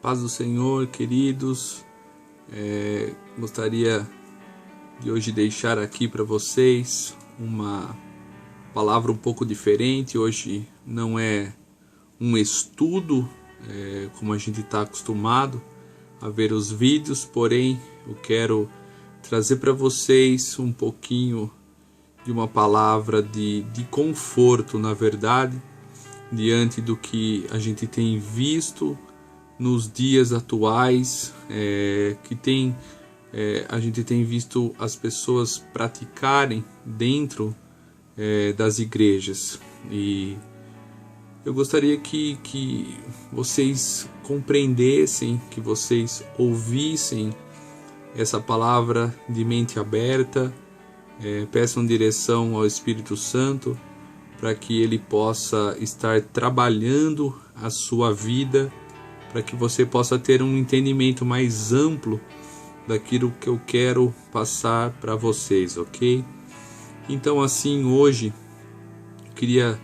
Paz do Senhor, queridos. Gostaria de hoje deixar aqui para vocês uma palavra um pouco diferente. Hoje não é um estudo, como a gente está acostumado a ver os vídeos, porém eu quero trazer para vocês um pouquinho de uma palavra de conforto, na verdade, diante do que a gente tem visto nos dias atuais, a gente tem visto as pessoas praticarem dentro das igrejas. E eu gostaria que vocês compreendessem, que vocês ouvissem essa palavra de mente aberta, peçam direção ao Espírito Santo para que Ele possa estar trabalhando a sua vida, para que você possa ter um entendimento mais amplo daquilo que eu quero passar para vocês, ok? Então, assim, hoje eu queria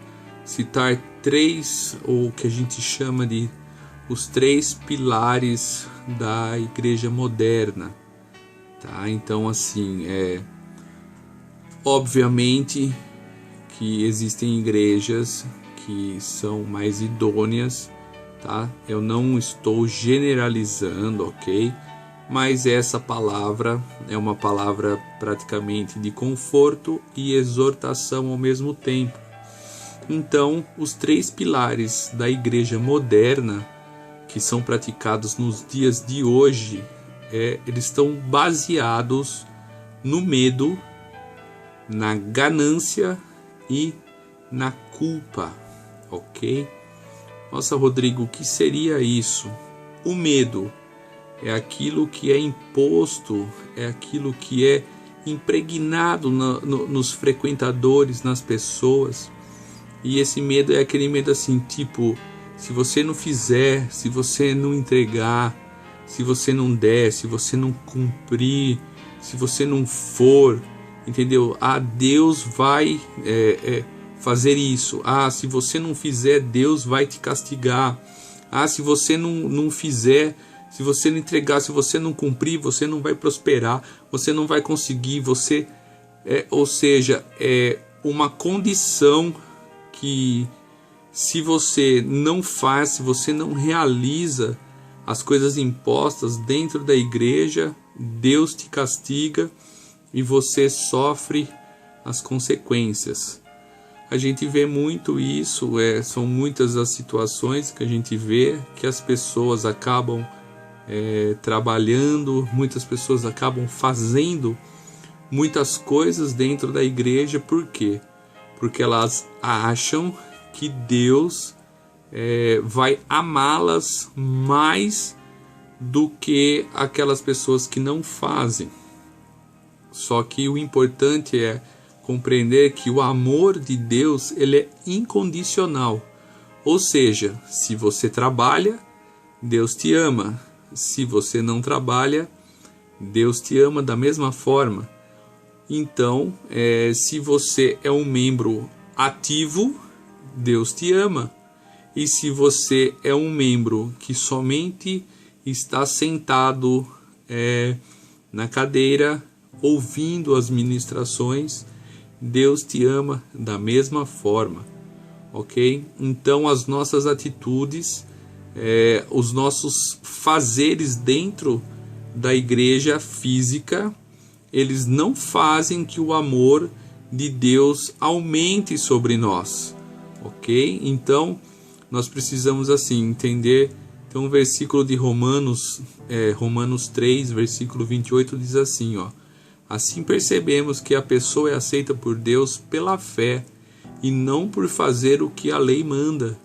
citar três, ou o que a gente chama de os três pilares da igreja moderna, tá? Então, assim, obviamente que existem igrejas que são mais idôneas, tá? Eu não estou generalizando, ok? Mas essa palavra é uma palavra praticamente de conforto e exortação ao mesmo tempo. Então, os três pilares da igreja moderna que são praticados nos dias de hoje, eles estão baseados no medo, na ganância e na culpa, ok? Nossa, Rodrigo, o que seria isso? O medo é aquilo que é imposto, é aquilo que é impregnado nos frequentadores, nas pessoas. E esse medo é aquele medo assim, tipo, se você não fizer, se você não entregar, se você não der, se você não cumprir, se você não for, entendeu? Deus vai fazer isso. Se você não fizer, Deus vai te castigar. Se você não fizer, se você não entregar, se você não cumprir, você não vai prosperar, você não vai conseguir, ou seja, é uma condição que se você não faz, se você não realiza as coisas impostas dentro da igreja, Deus te castiga e você sofre as consequências. A gente vê muito isso, são muitas as situações que a gente vê que as pessoas acabam trabalhando, muitas pessoas acabam fazendo muitas coisas dentro da igreja. Por quê? Porque elas acham que Deus vai amá-las mais do que aquelas pessoas que não fazem. Só que o importante é compreender que o amor de Deus, ele é incondicional. Ou seja, se você trabalha, Deus te ama. Se você não trabalha, Deus te ama da mesma forma. Então, se você é um membro ativo, Deus te ama. E se você é um membro que somente está sentado na cadeira, ouvindo as ministrações, Deus te ama da mesma forma, ok? Então as nossas atitudes, os nossos fazeres dentro da igreja física, eles não fazem que o amor de Deus aumente sobre nós, ok? Então nós precisamos assim entender. Então o versículo de Romanos 3, versículo 28 diz assim, assim percebemos que a pessoa é aceita por Deus pela fé e não por fazer o que a lei manda.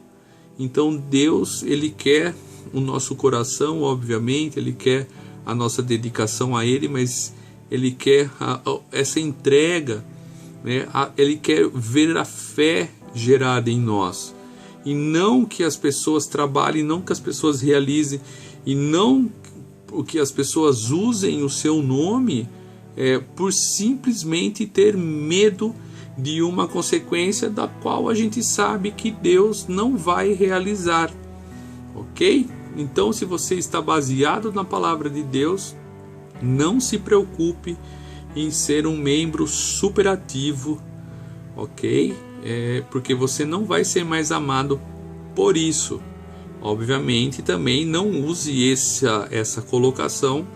Então Deus, Ele quer o nosso coração, obviamente, Ele quer a nossa dedicação a Ele, mas Ele quer essa entrega, né? Ele quer ver a fé gerada em nós. E não que as pessoas trabalhem, não que as pessoas realizem, e não que as pessoas usem o seu nome por simplesmente ter medo de uma consequência da qual a gente sabe que Deus não vai realizar, ok? Então, se você está baseado na palavra de Deus, não se preocupe em ser um membro superativo, ok? Porque você não vai ser mais amado por isso. Obviamente, também não use essa colocação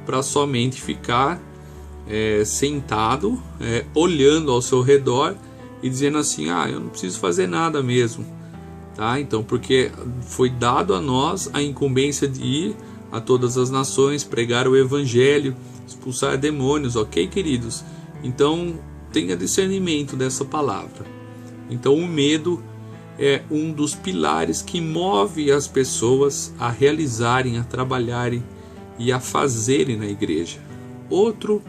para somente ficar sentado, olhando ao seu redor e dizendo assim: eu não preciso fazer nada mesmo, tá? Então, porque foi dado a nós a incumbência de ir a todas as nações, pregar o evangelho, expulsar demônios, ok, queridos? Então, tenha discernimento dessa palavra. Então, o medo é um dos pilares que move as pessoas a realizarem, a trabalharem e a fazerem na igreja. Outro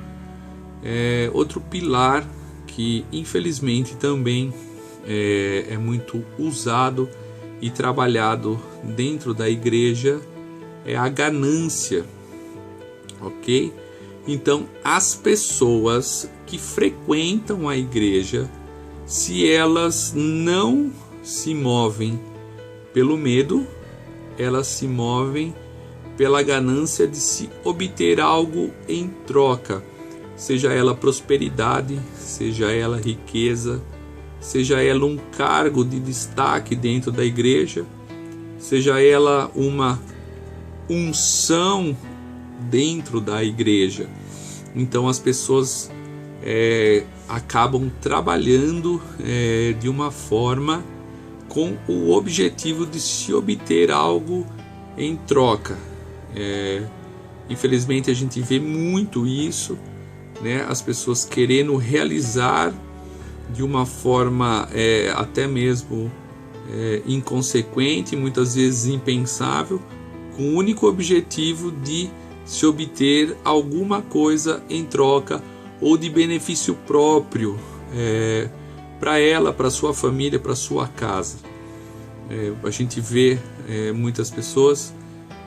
pilar que infelizmente também é muito usado e trabalhado dentro da igreja é a ganância, ok? Então, as pessoas que frequentam a igreja, se elas não se movem pelo medo, elas se movem pela ganância de se obter algo em troca, seja ela prosperidade, seja ela riqueza, seja ela um cargo de destaque dentro da igreja, seja ela uma unção dentro da igreja. Então as pessoas acabam trabalhando de uma forma com o objetivo de se obter algo em troca. Infelizmente a gente vê muito isso, né? As pessoas querendo realizar de uma forma até mesmo inconsequente, muitas vezes impensável, com o único objetivo de se obter alguma coisa em troca ou de benefício próprio para ela, para sua família, para sua casa. A gente vê muitas pessoas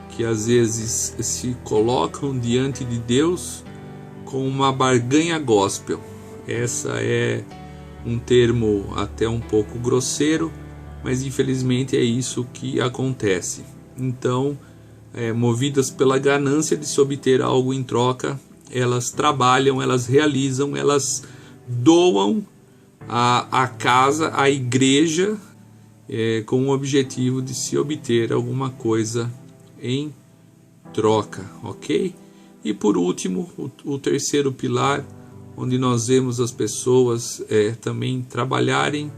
que às vezes se colocam diante de Deus com uma barganha gospel. Essa é um termo até um pouco grosseiro, mas infelizmente é isso que acontece. Então, movidas pela ganância de se obter algo em troca, elas trabalham, elas realizam, elas doam a casa, a igreja, com o objetivo de se obter alguma coisa em troca, ok? E por último, o terceiro pilar, onde nós vemos as pessoas também trabalharem,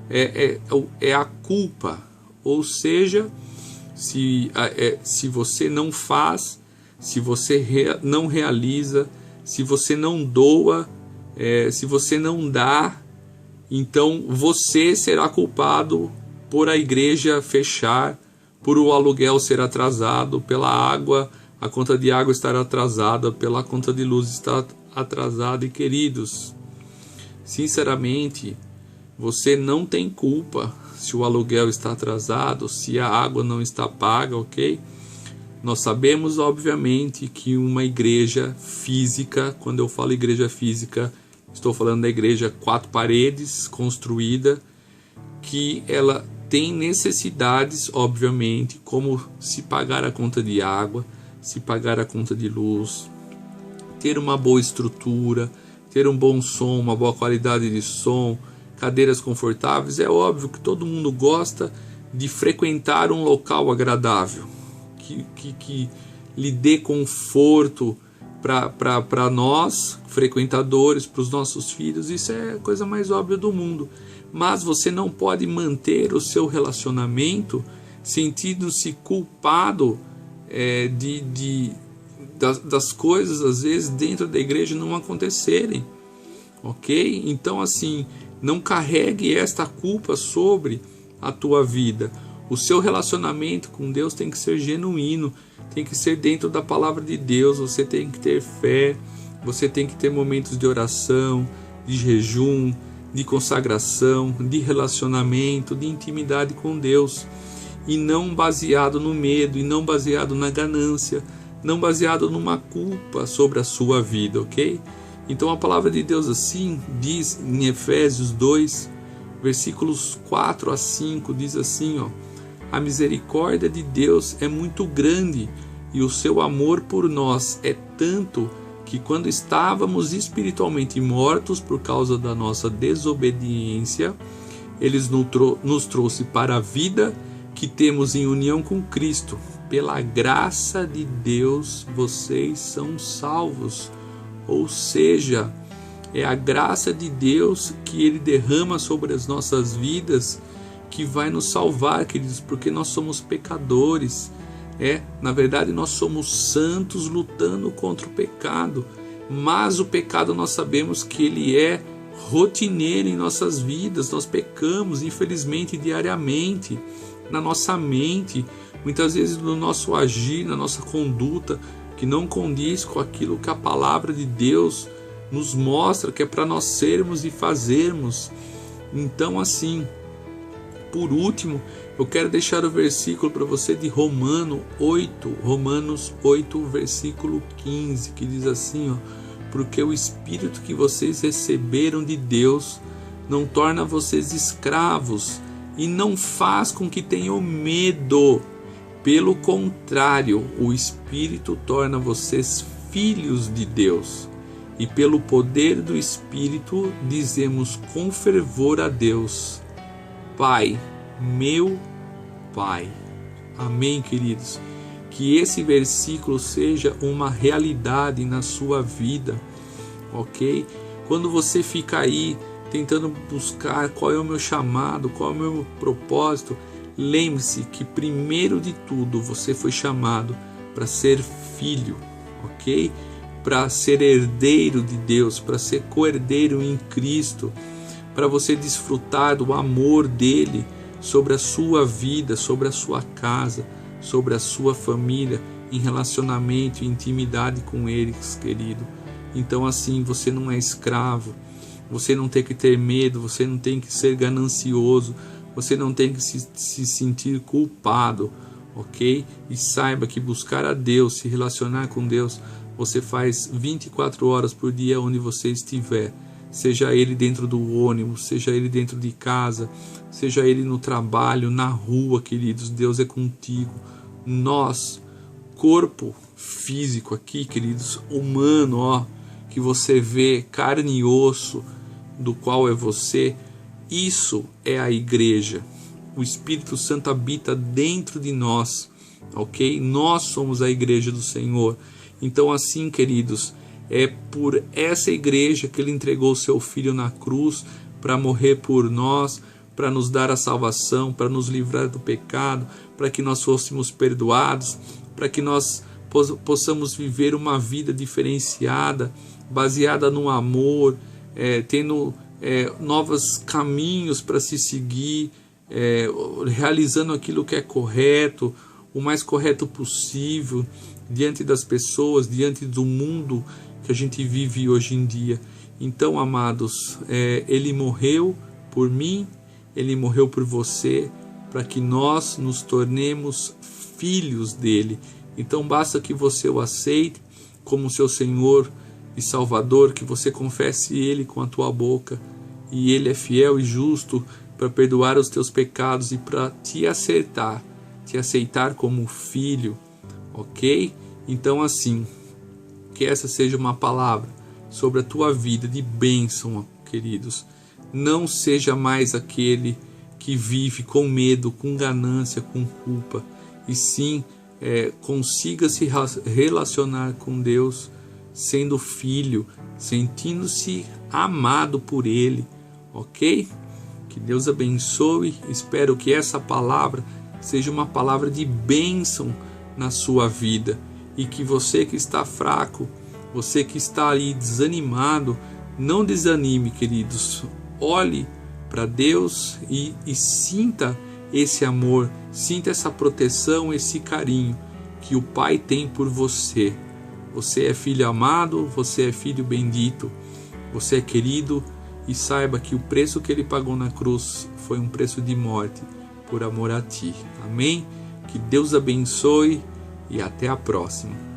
é a culpa. Ou seja, se você não faz, se você não realiza, se você não doa, se você não dá, então você será culpado por a igreja fechar, por o aluguel ser atrasado, pela água, a conta de água estar atrasada, pela conta de luz estar atrasada. E queridos, sinceramente, você não tem culpa se o aluguel está atrasado, se a água não está paga, ok? Nós sabemos, obviamente, que uma igreja física, quando eu falo igreja física, estou falando da igreja 4 paredes, construída, que ela tem necessidades, obviamente, como se pagar a conta de água, se pagar a conta de luz, ter uma boa estrutura, ter um bom som, uma boa qualidade de som, cadeiras confortáveis. É óbvio que todo mundo gosta de frequentar um local agradável, que lhe dê conforto para nós, frequentadores, para os nossos filhos. Isso é a coisa mais óbvia do mundo. Mas você não pode manter o seu relacionamento sentindo-se culpado das coisas, às vezes, dentro da igreja não acontecerem, ok? Então, assim, não carregue esta culpa sobre a tua vida. O seu relacionamento com Deus tem que ser genuíno, tem que ser dentro da palavra de Deus. Você tem que ter fé, você tem que ter momentos de oração, de jejum, de consagração, de relacionamento, de intimidade com Deus, e não baseado no medo, e não baseado na ganância, não baseado numa culpa sobre a sua vida, ok? Então a palavra de Deus assim diz em Efésios 2, versículos 4 a 5, diz assim, A misericórdia de Deus é muito grande e o seu amor por nós é tanto que quando estávamos espiritualmente mortos por causa da nossa desobediência, Ele nos trouxe para a vida que temos em união com Cristo. Pela graça de Deus, vocês são salvos. Ou seja, é a graça de Deus que Ele derrama sobre as nossas vidas que vai nos salvar, queridos, porque nós somos pecadores. Na verdade, nós somos santos lutando contra o pecado, mas o pecado nós sabemos que ele é rotineiro em nossas vidas. Nós pecamos, infelizmente, diariamente, na nossa mente, muitas vezes no nosso agir, na nossa conduta, que não condiz com aquilo que a palavra de Deus nos mostra que é para nós sermos e fazermos. Então, assim, por último, eu quero deixar o versículo para você de Romanos 8, versículo 15, que diz assim, porque o Espírito que vocês receberam de Deus não torna vocês escravos e não faz com que tenham medo. Pelo contrário, o Espírito torna vocês filhos de Deus. E pelo poder do Espírito dizemos com fervor a Deus: Pai, meu Pai. Amém, queridos? Que esse versículo seja uma realidade na sua vida, ok? Quando você fica aí tentando buscar qual é o meu chamado, qual é o meu propósito, lembre-se que primeiro de tudo você foi chamado para ser filho, ok? Para ser herdeiro de Deus, para ser co-herdeiro em Cristo, para você desfrutar do amor dele sobre a sua vida, sobre a sua casa, sobre a sua família, em relacionamento e intimidade com eles, querido. Então, assim, você não é escravo, você não tem que ter medo, você não tem que ser ganancioso, você não tem que se sentir culpado, ok? E saiba que buscar a Deus, se relacionar com Deus, você faz 24 horas por dia onde você estiver. Seja ele dentro do ônibus, seja ele dentro de casa, seja ele no trabalho, na rua, queridos, Deus é contigo. Nós, corpo físico aqui, queridos, humano, que você vê, carne e osso, do qual é você, isso é a igreja. O Espírito Santo habita dentro de nós, ok? Nós somos a igreja do Senhor. Então, assim, queridos, é por essa igreja que Ele entregou o seu Filho na cruz para morrer por nós, para nos dar a salvação, para nos livrar do pecado, para que nós fôssemos perdoados, para que nós possamos viver uma vida diferenciada, baseada no amor, tendo novos caminhos para se seguir, realizando aquilo que é correto, o mais correto possível, diante das pessoas, diante do mundo que a gente vive hoje em dia. Então, amados, Ele morreu por mim, Ele morreu por você, para que nós nos tornemos filhos dele. Então basta que você o aceite como seu Senhor e Salvador, que você confesse Ele com a tua boca, e Ele é fiel e justo para perdoar os teus pecados e para te aceitar como filho, ok? Então, assim, que essa seja uma palavra sobre a tua vida de bênção, queridos. Não seja mais aquele que vive com medo, com ganância, com culpa, e sim consiga se relacionar com Deus sendo filho, sentindo-se amado por Ele, ok? Que Deus abençoe. Espero que essa palavra seja uma palavra de bênção na sua vida, e que você que está fraco, você que está aí desanimado, não desanime, queridos. Olhe para Deus e sinta esse amor, sinta essa proteção, esse carinho que o Pai tem por você. Você é filho amado, você é filho bendito, você é querido, e saiba que o preço que Ele pagou na cruz foi um preço de morte por amor a ti. Amém? Que Deus abençoe e até a próxima.